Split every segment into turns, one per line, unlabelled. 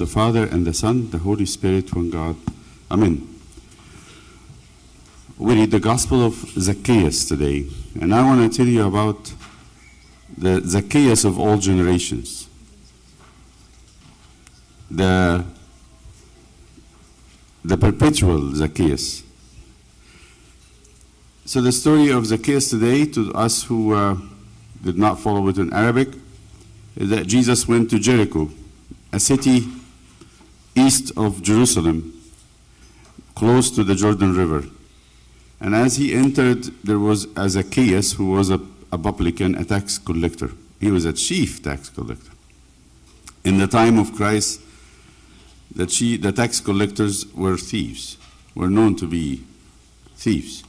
Father, and the Son, the Holy Spirit, one God. Amen. We read the Gospel of Zacchaeus today, and I want to tell you about the Zacchaeus of all generations. The perpetual Zacchaeus. So the story of Zacchaeus today, to us who did not follow it in Arabic, is that Jesus went to Jericho, a city east of Jerusalem, close to the Jordan River. And as he entered, there was a Zacchaeus who was a publican, a tax collector. He was a chief tax collector. In the time of Christ, the tax collectors were thieves, were known to be thieves.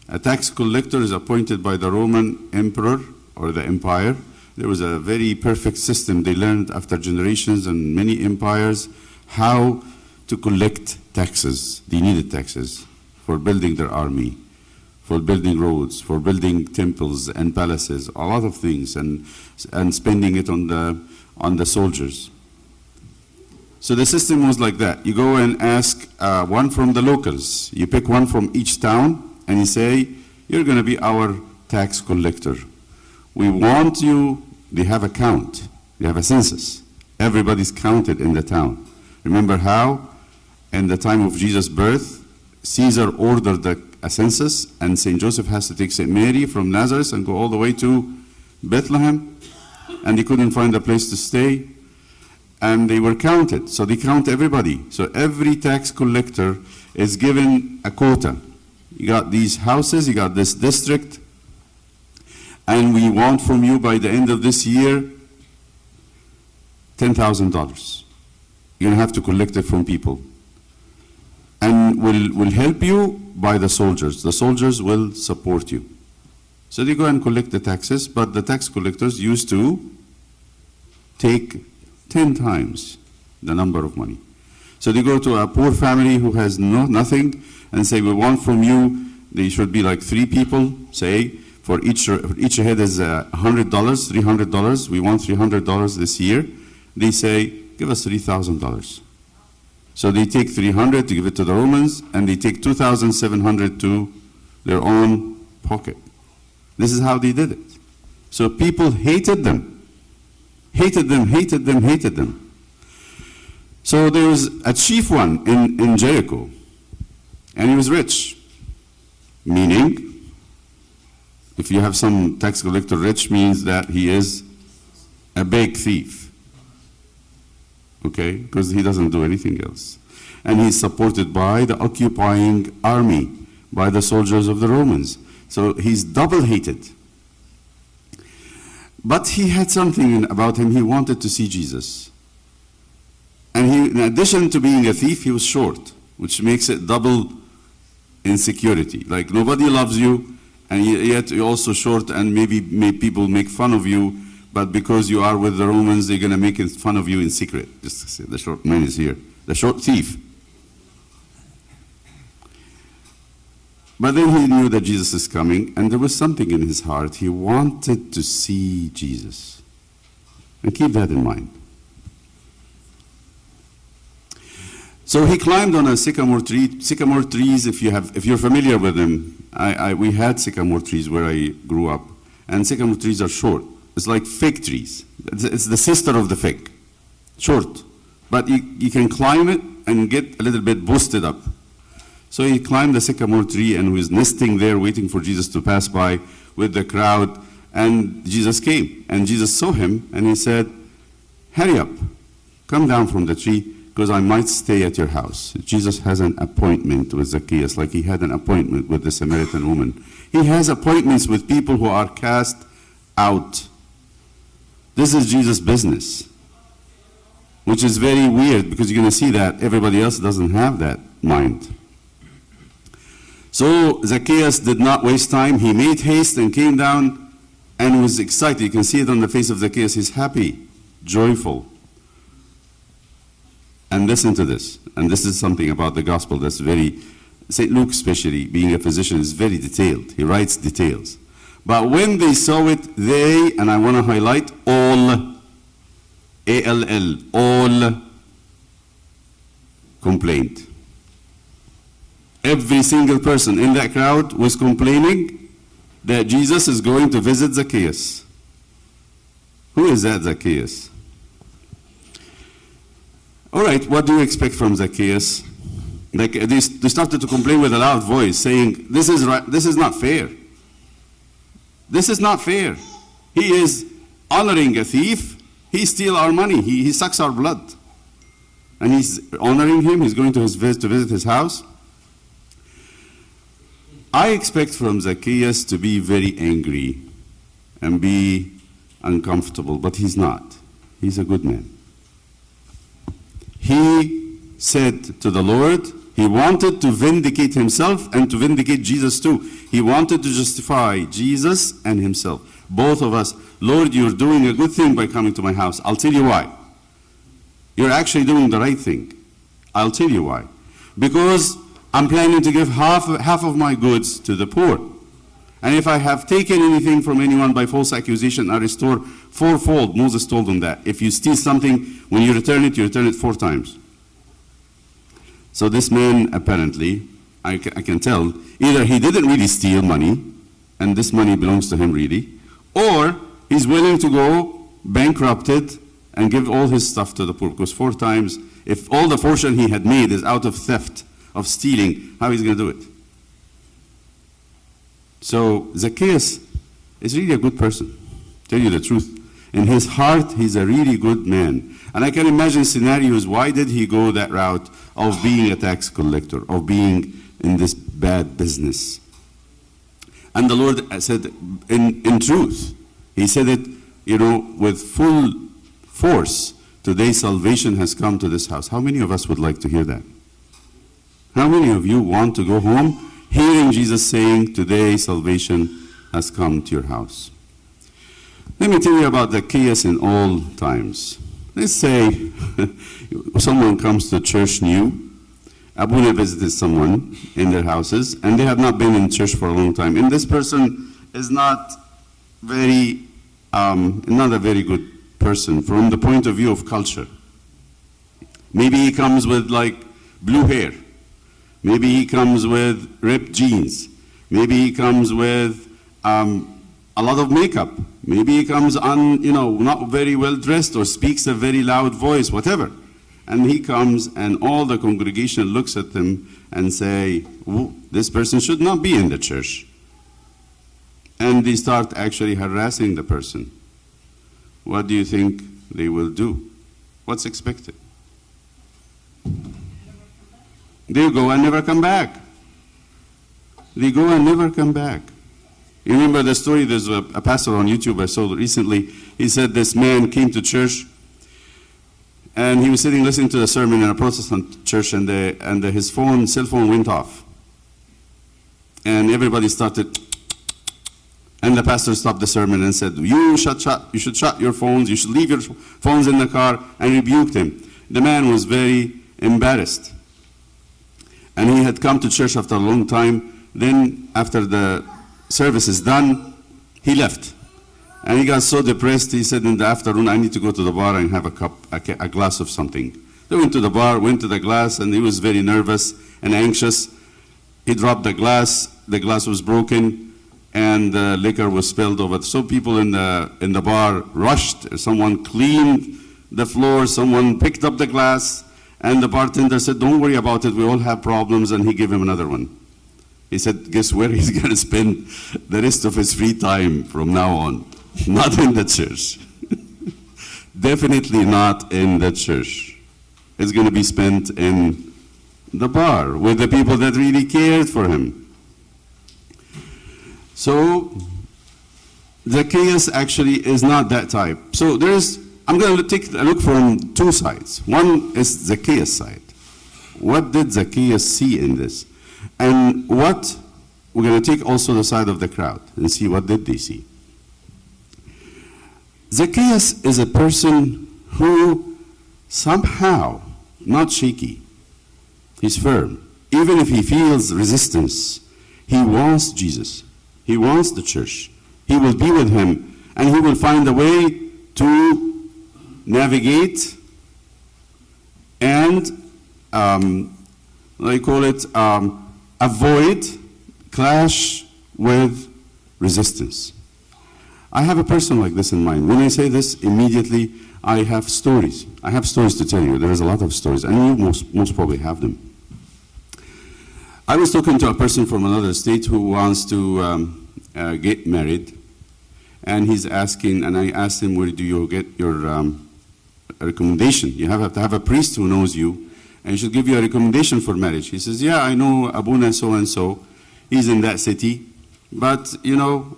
A tax collector is appointed by the Roman emperor or the empire. There was a very perfect system. They learned after generations and many empires how to collect taxes. They needed taxes for building their army, for building roads, for building temples and palaces, a lot of things, and spending it on the soldiers. So the system was like that. You go and ask one from the locals. You pick one from each town, and you say, you're going to be our tax collector. We want you. They have a count. They have a census. Everybody's counted in the town. Remember how, in the time of Jesus' birth, Caesar ordered a census, and St. Joseph has to take St. Mary from Nazareth and go all the way to Bethlehem, and they couldn't find a place to stay, and they were counted. So they count everybody. So every tax collector is given a quota. You got these houses, you got this district, and we want from you by the end of this year $10,000. You're going to have to collect it from people. And we'll help you by the soldiers. The soldiers will support you. So they go and collect the taxes, but the tax collectors used to take 10 times the number of money. So they go to a poor family who has nothing and say, we want from you, they should be like 3 people, say, for each head is $100, $300. We want $300 this year. They say, give us $3,000. So they take 300 to give it to the Romans, and they take 2,700 to their own pocket. This is how they did it. So people hated them. Hated them, hated them, hated them. So there was a chief one in Jericho, and he was rich. Meaning, if you have some tax collector rich, means that he is a big thief. Okay? Because he doesn't do anything else. And he's supported by the occupying army, by the soldiers of the Romans. So he's double hated. But he had something about him. He wanted to see Jesus. And he, in addition to being a thief, he was short, which makes it double insecurity. Like nobody loves you, and yet you're also short, and maybe people make fun of you, but because you are with the Romans, they're going to make fun of you in secret. Just to say, the short man is here. The short thief. But then he knew that Jesus is coming, and there was something in his heart. He wanted to see Jesus. And keep that in mind. So he climbed on a sycamore tree. Sycamore trees, if you're familiar with them, we had sycamore trees where I grew up, and sycamore trees are short. It's like fig trees. It's the sister of the fig, short, but you can climb it and get a little bit boosted up. So he climbed the sycamore tree and was nesting there, waiting for Jesus to pass by with the crowd. And Jesus came, and Jesus saw him, and he said, "Hurry up, come down from the tree, because I might stay at your house." Jesus has an appointment with Zacchaeus, like he had an appointment with the Samaritan woman. He has appointments with people who are cast out. This is Jesus' business, which is very weird, because you're going to see that everybody else doesn't have that mind. So Zacchaeus did not waste time. He made haste and came down and was excited. You can see it on the face of Zacchaeus. He's happy, joyful. And listen to this. And this is something about the gospel that's very, St. Luke especially, being a physician, is very detailed. He writes details. But when they saw it, they, and I want to highlight all, A-L-L, all, complained. Every single person in that crowd was complaining that Jesus is going to visit Zacchaeus. Who is that Zacchaeus? All right, what do you expect from Zacchaeus? Like they started to complain with a loud voice, saying, "This is right. This is not fair. This is not fair. He is honoring a thief. He steals our money. He sucks our blood, and he's honoring him. He's going to visit his house." I expect from Zacchaeus to be very angry and be uncomfortable, but he's not. He's a good man. He said to the Lord, he wanted to vindicate himself and to vindicate Jesus too. He wanted to justify Jesus and himself. Both of us. Lord, you're doing a good thing by coming to my house. I'll tell you why. You're actually doing the right thing. I'll tell you why. Because I'm planning to give half of my goods to the poor. And if I have taken anything from anyone by false accusation, I restore fourfold. Moses told them that. If you steal something, when you return it 4 times. So this man, apparently, I can tell, either he didn't really steal money, and this money belongs to him really, or he's willing to go bankrupted and give all his stuff to the poor. Because 4 times, if all the fortune he had made is out of theft, of stealing, how he's going to do it? So Zacchaeus is really a good person, tell you the truth. In his heart, he's a really good man. And I can imagine scenarios, why did he go that route of being a tax collector, of being in this bad business? And the Lord said, in truth, he said it, with full force, today salvation has come to this house. How many of us would like to hear that? How many of you want to go home hearing Jesus saying, today salvation has come to your house? Let me tell you about Zacchaeus in all times. Let's say someone comes to church new. Abuna visited someone in their houses, and they have not been in church for a long time. And this person is not a very good person from the point of view of culture. Maybe he comes with like blue hair. Maybe he comes with ripped jeans. Maybe he comes with a lot of makeup. Maybe he comes not very well dressed or speaks a very loud voice, whatever. And he comes and all the congregation looks at him and say, this person should not be in the church. And they start actually harassing the person. What do you think they will do? What's expected? They go and never come back. They go and never come back. You remember the story, there's a pastor on YouTube I saw recently. He said this man came to church and he was sitting listening to the sermon in a Protestant church, and his cell phone went off. And everybody started, and the pastor stopped the sermon and said, you should shut your phones, you should leave your phones in the car, and rebuked him. The man was very embarrassed. And he had come to church after a long time. Then after the service is done, he left. And he got so depressed, he said in the afternoon, I need to go to the bar and have a glass of something. They went to the bar, went to the glass, and he was very nervous and anxious. He dropped the glass was broken, and the liquor was spilled over. So people in the bar rushed. Someone cleaned the floor, someone picked up the glass, and the bartender said, don't worry about it, we all have problems, and he gave him another one. He said, guess where he's going to spend the rest of his free time from now on? Not in the church. Definitely not in the church. It's going to be spent in the bar with the people that really cared for him. So Zacchaeus actually is not that type. So I'm going to take a look from 2 sides. One is Zacchaeus' side. What did Zacchaeus see in this? And we're going to take also the side of the crowd and see what did they see. Zacchaeus is a person who somehow, not shaky, he's firm. Even if he feels resistance, he wants Jesus. He wants the church. He will be with him, and he will find a way to navigate and they call it, avoid clash with resistance. I have a person like this in mind. When I say this, immediately I have stories. I have stories to tell you. There is a lot of stories, and you most probably have them. I was talking to a person from another state who wants to get married, and he's asking, and I asked him, where do you get your recommendation? You have to have a priest who knows you, and he should give you a recommendation for marriage. He says, yeah, I know Abuna so-and-so. He's in that city, but, you know,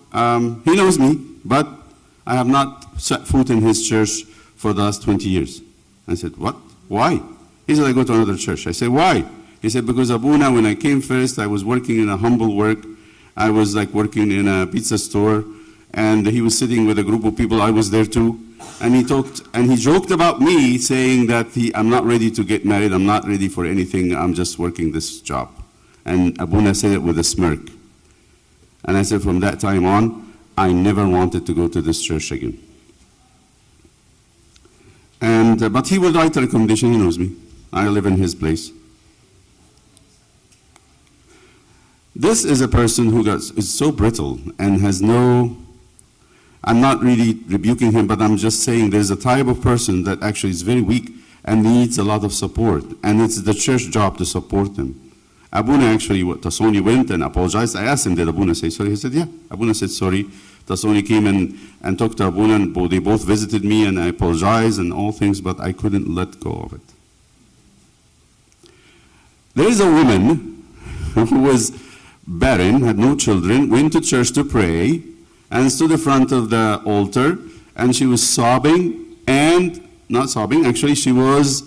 he knows me, but I have not set foot in his church for the last 20 years. I said, what? Why? He said, I go to another church. I said, why? He said, because Abuna, when I came first, I was working in a humble work. I was like working in a pizza store, and he was sitting with a group of people. I was there too. And he talked, and he joked about me, saying that I'm not ready to get married. I'm not ready for anything. I'm just working this job. And Abuna said it with a smirk. And I said, from that time on, I never wanted to go to this church again. And, but he will write a recommendation. He knows me. I live in his place. This is a person who is so brittle and has no, I'm not really rebuking him, but I'm just saying there's a type of person that actually is very weak and needs a lot of support. And it's the church job to support them. Abuna actually, Tasoni went and apologized. I asked him, did Abuna say sorry? He said, yeah. Abuna said sorry. Tasoni came and talked to Abuna, and they both visited me, and I apologized and all things, but I couldn't let go of it. There is a woman who was barren, had no children, went to church to pray, and stood in front of the altar, and she was sobbing, and not sobbing, actually she was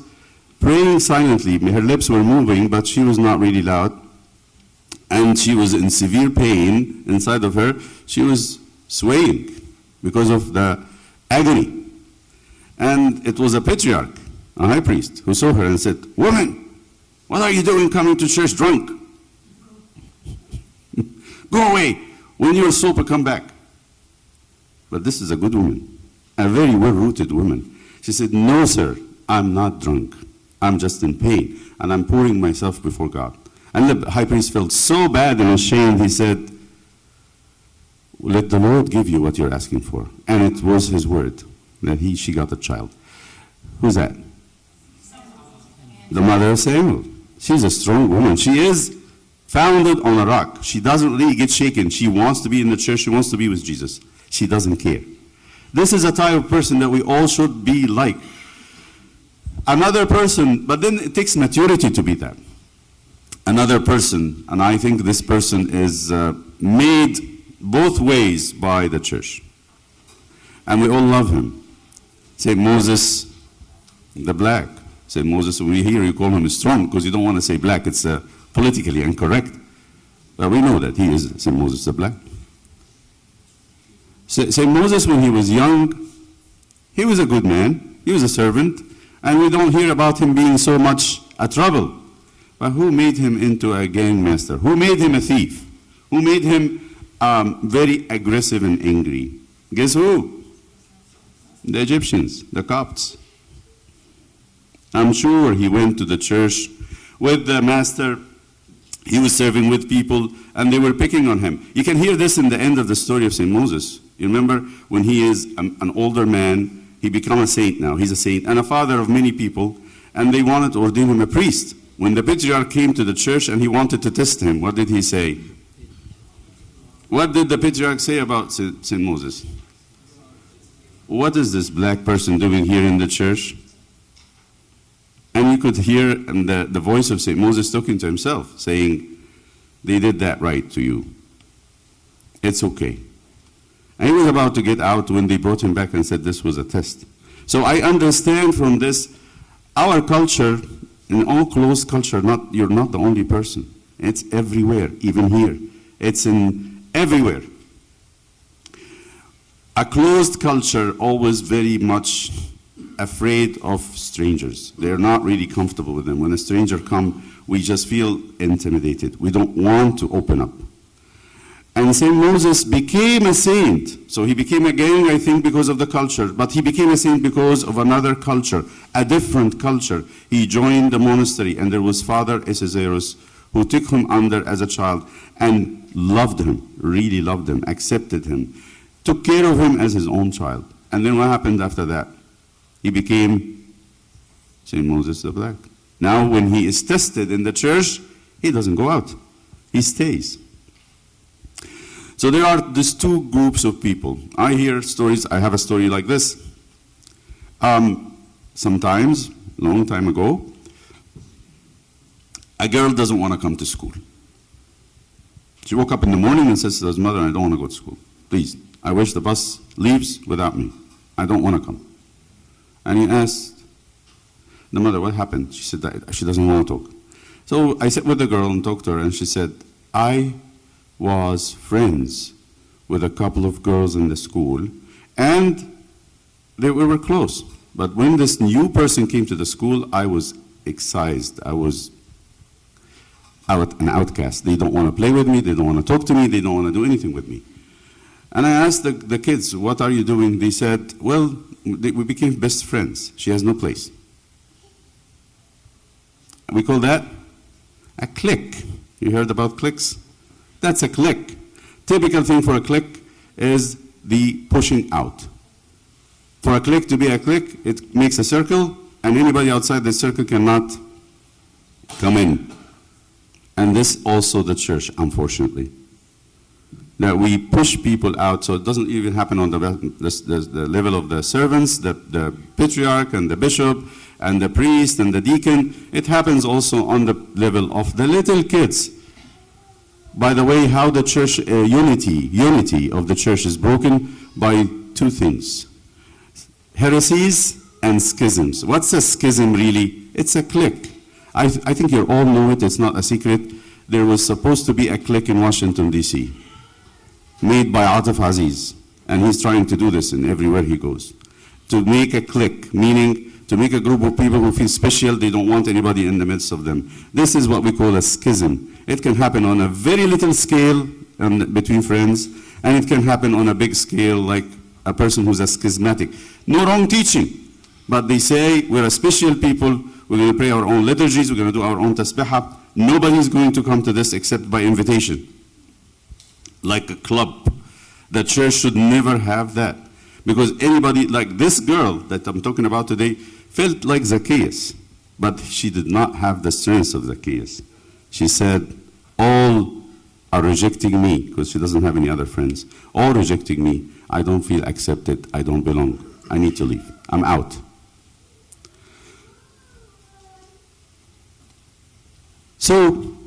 praying silently. Her lips were moving, but she was not really loud, and she was in severe pain inside of her. She was swaying because of the agony. And it was a patriarch, a high priest, who saw her and said, woman, what are you doing coming to church drunk? Go away. When you're sober, come back. But this is a good woman, a very well-rooted woman. She said, no, sir, I'm not drunk. I'm just in pain, and I'm pouring myself before God. And the high priest felt so bad and ashamed, he said, let the Lord give you what you're asking for. And it was his word that she got a child. Who's that? The mother of Samuel. She's a strong woman. She is founded on a rock. She doesn't really get shaken. She wants to be in the church. She wants to be with Jesus. She doesn't care. This is a type of person that we all should be like. Another person, but then it takes maturity to be that. Another person, and I think this person is made both ways by the church. And we all love him. Say Moses the Black. Say Moses, we hear you call him strong because you don't want to say black. It's politically incorrect. But we know that he is St. Moses the Black. St. Moses, when he was young, he was a good man. He was a servant. And we don't hear about him being so much a trouble. But who made him into a gangmaster? Who made him a thief? Who made him very aggressive and angry? Guess who? The Egyptians, the Copts. I'm sure he went to the church with the master. He was serving with people, and they were picking on him. You can hear this in the end of the story of St. Moses. You remember when he is an older man, he became a saint now. He's a saint and a father of many people, and they wanted to ordain him a priest. When the patriarch came to the church and he wanted to test him, what did he say? What did the patriarch say about St. Moses? What is this black person doing here in the church? And you could hear the voice of St. Moses talking to himself, saying, they did that right to you. It's okay. And he was about to get out when they brought him back and said this was a test. So I understand from this, our culture, in all closed culture, you're not the only person. It's everywhere, even here. It's in everywhere. A closed culture always very much afraid of strangers. They're not really comfortable with them. When a stranger comes, we just feel intimidated. We don't want to open up. And St. Moses became a saint. So he became a gang, I think, because of the culture. But he became a saint because of another culture, a different culture. He joined the monastery, and there was Father Zacchaeus, who took him under as a child and loved him, really loved him, accepted him, took care of him as his own child. And then what happened after that? He became St. Moses the Black. Now when he is tested in the church, he doesn't go out. He stays. So there are these two groups of people. I hear stories. I have a story like this. Sometimes, long time ago, a girl doesn't want to come to school. She woke up in the morning and says to his mother, I don't want to go to school. Please, I wish the bus leaves without me. I don't want to come. And he asked the mother, what happened? She said that she doesn't want to talk. So I sat with the girl and talked to her, and she said, I was friends with a couple of girls in the school, and we were close. But when this new person came to the school, I was excised. I was an outcast. They don't want to play with me. They don't want to talk to me. They don't want to do anything with me. And I asked the kids, what are you doing? They said, well, we became best friends. She has no place. We call that a clique. You heard about cliques? That's a clique. Typical thing for a clique is the pushing out. For a clique to be a clique, it makes a circle, and anybody outside the circle cannot come in. And this also the church, unfortunately. That we push people out, so it doesn't even happen on the level of the servants, the patriarch and the bishop and the priest and the deacon. It happens also on the level of the little kids. By the way, how the church unity of the church is broken by two things: heresies and schisms. What's a schism really? It's a clique. I think you all know it. It's not a secret. There was supposed to be a clique in Washington, D.C., made by Atif Aziz, and he's trying to do this in everywhere he goes. To make a clique, meaning to make a group of people who feel special, they don't want anybody in the midst of them. This is what we call a schism. It can happen on a very little scale between friends, and it can happen on a big scale like a person who's a schismatic. No wrong teaching, but they say we're a special people, we're going to pray our own liturgies, we're going to do our own tasbihah. Nobody's going to come to this except by invitation. Like a club. The church should never have that. Because anybody, like this girl that I'm talking about today, felt like Zacchaeus, but she did not have the strength of Zacchaeus. She said, all are rejecting me, because she doesn't have any other friends. All rejecting me. I don't feel accepted. I don't belong. I need to leave. I'm out. So,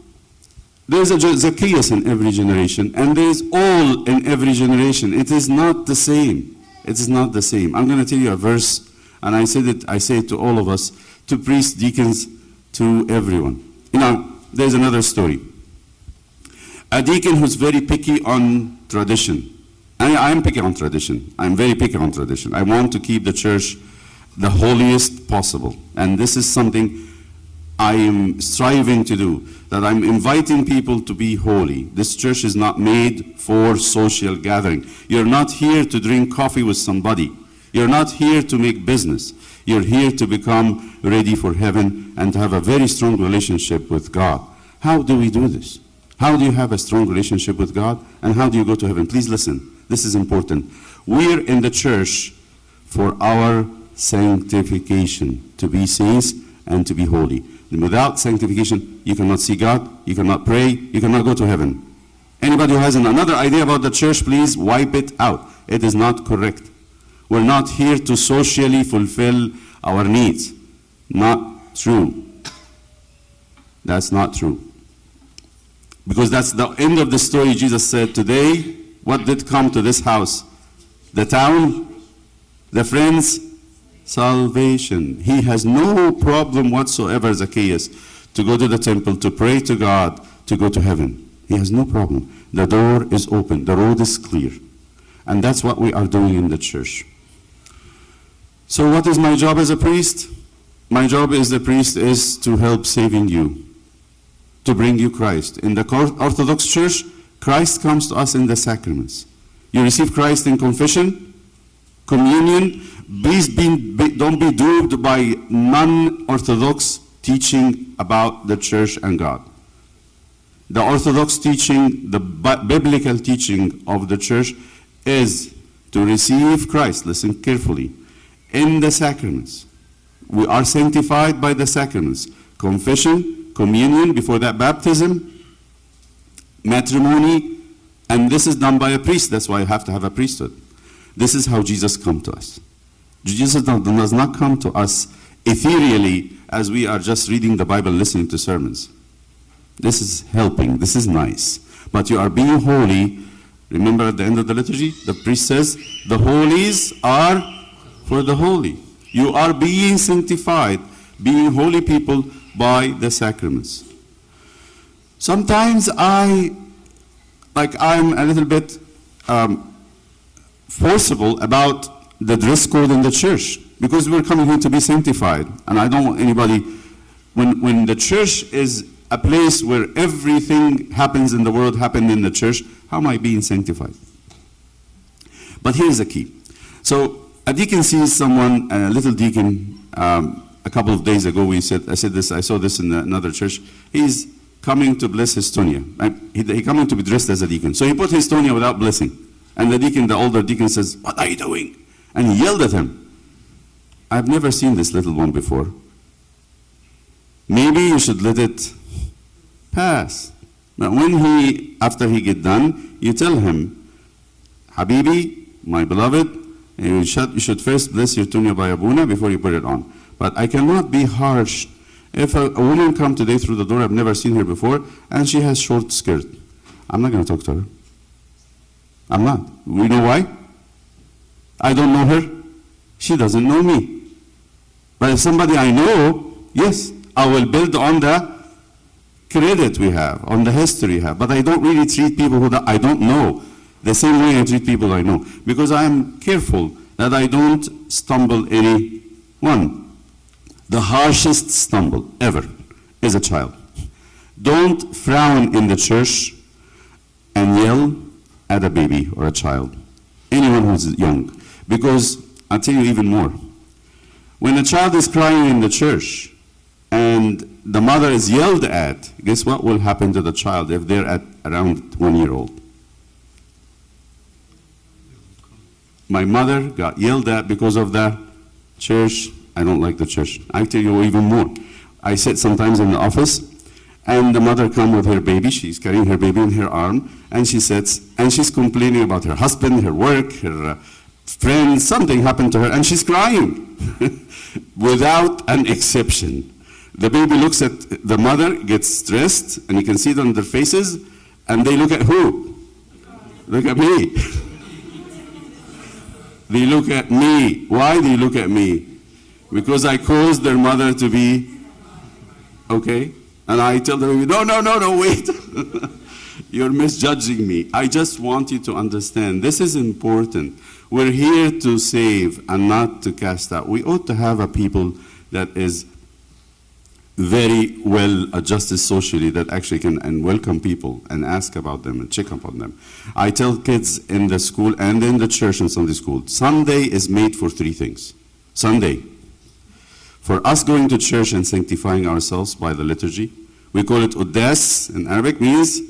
there's a Zacchaeus in every generation, and there's all in every generation. It is not the same. It is not the same. I'm going to tell you a verse, and I say it to all of us, to priests, deacons, to everyone. You know, there's another story. A deacon who's very picky on tradition. I'm picky on tradition. I'm very picky on tradition. I want to keep the church the holiest possible. And this is something I am striving to do, that I'm inviting people to be holy. This church is not made for social gathering. You're not here to drink coffee with somebody. You're not here to make business. You're here to become ready for heaven and to have a very strong relationship with God. How do we do this? How do you have a strong relationship with God? And how do you go to heaven? Please listen. This is important. We're in the church for our sanctification, to be saints and to be holy. And without sanctification, you cannot see God, you cannot pray, you cannot go to heaven. Anybody who has another idea about the church, please wipe it out. It is not correct. We're not here to socially fulfill our needs. Not true. That's not true. Because that's the end of the story. Jesus said, today, what did come to this house? The town, the friends, salvation. He has no problem whatsoever, Zacchaeus, to go to the temple, to pray to God, to go to heaven. He has no problem. The door is open. The road is clear. And that's what we are doing in the church. So what is my job as a priest? My job as a priest is to help saving you, to bring you Christ. In the Orthodox Church, Christ comes to us in the sacraments. You receive Christ in confession, communion. Don't be duped by non-Orthodox teaching about the church and God. The Orthodox teaching, the biblical teaching of the church is to receive Christ, listen carefully, in the sacraments. We are sanctified by the sacraments. Confession, communion, before that baptism, matrimony, and this is done by a priest. That's why you have to have a priesthood. This is how Jesus comes to us. Jesus does not come to us ethereally as we are just reading the Bible, listening to sermons. This is helping. This is nice. But you are being holy. Remember at the end of the liturgy, the priest says, the holies are for the holy. You are being sanctified, being holy people by the sacraments. Sometimes I'm a little bit forcible about the dress code in the church, because we're coming here to be sanctified. And I don't want anybody, when the church is a place where everything happens in the world happened in the church, how am I being sanctified? But here's the key. So a deacon sees someone, a little deacon, a couple of days ago I saw this in another church. He's coming to bless his tonia. He coming to be dressed as a deacon. So he put his tonia without blessing. And the deacon, the older deacon says, "What are you doing?" And he yelled at him. I've never seen this little one before. Maybe you should let it pass. But after he get done, you tell him, "Habibi, my beloved, you should first bless your tunya by Abuna before you put it on." But I cannot be harsh. If a woman come today through the door, I've never seen her before, and she has short skirt, I'm not going to talk to her. I'm not. We know why? I don't know her. She doesn't know me. But if somebody I know, yes, I will build on the credit we have, on the history we have. But I don't really treat people who I don't know the same way I treat people I know, because I am careful that I don't stumble anyone. The harshest stumble ever is a child. Don't frown in the church and yell at a baby or a child, anyone who's young. Because I'll tell you even more. When a child is crying in the church and the mother is yelled at, guess what will happen to the child if they're at around 1 year old? My mother got yelled at because of the church. I don't like the church. I tell you even more. I sit sometimes in the office, and the mother comes with her baby. She's carrying her baby in her arm, and she sits, and she's complaining about her husband, her work, her friends. Something happened to her, and she's crying without an exception. The baby looks at the mother, gets stressed, and you can see it on their faces, and they look at who? Look at me. They look at me. Why do you look at me? Because I caused their mother to be, okay? And I tell them, no, wait. You're misjudging me. I just want you to understand, this is important. We're here to save and not to cast out. We ought to have a people that is very well adjusted socially, that actually can and welcome people and ask about them and check up on them. I tell kids in the school and in the church and Sunday school, Sunday is made for 3 things. Sunday, for us going to church and sanctifying ourselves by the liturgy. We call it Uddas in Arabic, means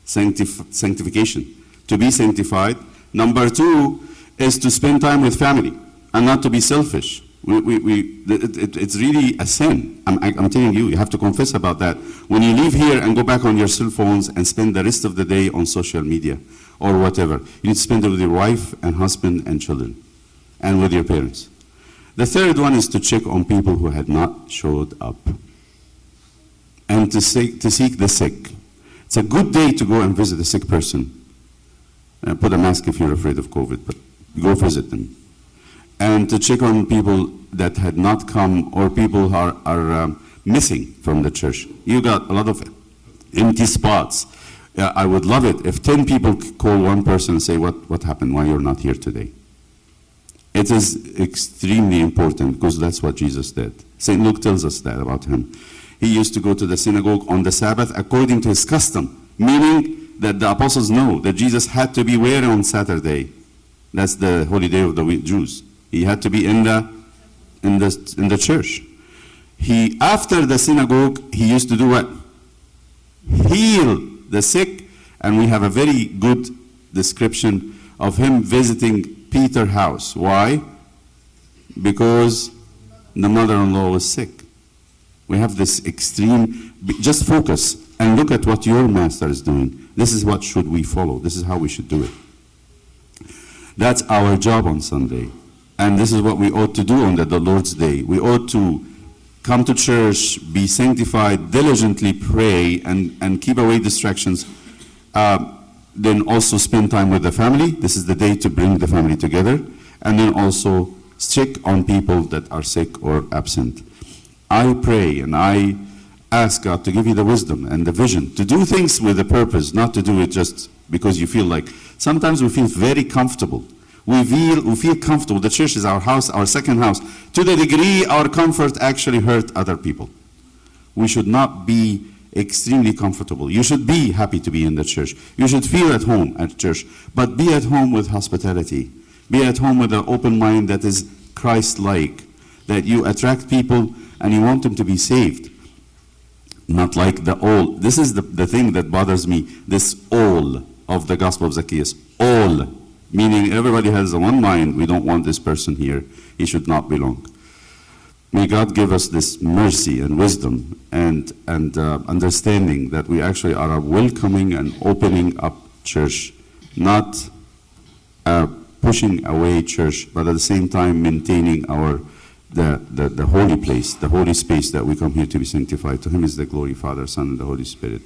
sanctification, to be sanctified. Number 2 is to spend time with family and not to be selfish. It's really a sin. I'm telling you, you have to confess about that. When you leave here and go back on your cell phones and spend the rest of the day on social media or whatever, you need to spend it with your wife and husband and children and with your parents. The third one is to check on people who had not showed up and to seek the sick. It's a good day to go and visit a sick person. Put a mask if you're afraid of COVID, but go visit them. And to check on people that had not come or people who are missing from the church. You got a lot of empty spots. I would love it if 10 people call one person and say, what happened, why you're not here today? It is extremely important because that's what Jesus did. St. Luke tells us that about him. He used to go to the synagogue on the Sabbath according to his custom, meaning that the apostles know that Jesus had to be where on Saturday? That's the holy day of the Jews. He had to be in the church. He, after the synagogue, he used to do what? Heal the sick, and we have a very good description of him visiting Peter's house. Why? Because the mother-in-law was sick. We have this extreme, just focus and look at what your master is doing. This is what should we follow. This is how we should do it. That's our job on Sunday. And this is what we ought to do on the Lord's Day. We ought to come to church, be sanctified, diligently pray, and keep away distractions. Then also spend time with the family. This is the day to bring the family together. And then also check on people that are sick or absent. I pray and I ask God to give you the wisdom and the vision to do things with a purpose, not to do it just because you feel like. Sometimes we feel very comfortable. We feel comfortable. The church is our house, our second house. To the degree our comfort actually hurt other people. We should not be extremely comfortable. You should be happy to be in the church. You should feel at home at church. But be at home with hospitality. Be at home with an open mind that is Christ-like. That you attract people and you want them to be saved. Not like the all. This is the thing that bothers me. This all of the Gospel of Zacchaeus. All. Meaning everybody has one mind. We don't want this person here. He should not belong. May God give us this mercy and wisdom and understanding that we actually are welcoming and opening up church. Not pushing away church, but at the same time maintaining the holy place, the holy space that we come here to be sanctified. To him is the glory, Father, Son, and the Holy Spirit.